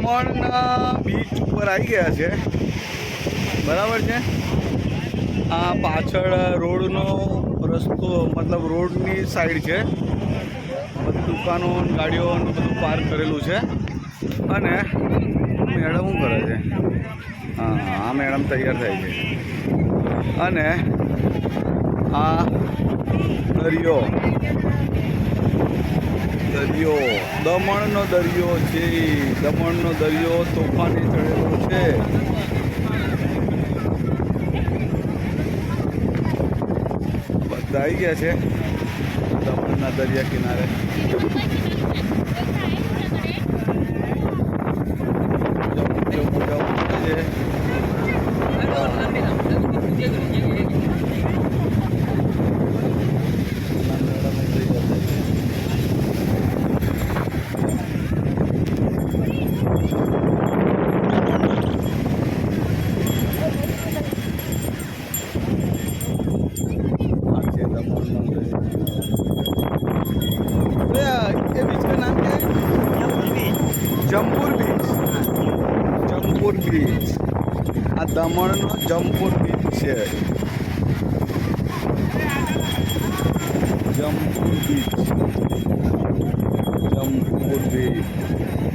દમણના બીચ ઉપર આવી ગયા છે, બરાબર છે. આ પાછળ રોડનો રસ્તો, મતલબ રોડની સાઈડ છે. બધી દુકાનો ગાડીઓ બધું પાર્ક કરેલું છે. અને મેડમ શું કરે છે? હા, આ મેડમ તૈયાર થાય છે. અને આ દરિયો દમણનો દરિયો છે. દમણનો દરિયો તોફાની ચડેલો છે. બધા આવી ગયા છે દમણના દરિયા કિનારે. ये बीच का नाम क्या है? जमपुर बीच. जमपुर बीच. આ દમણનો જમપુર બીચ છે. જમપુર બીચ.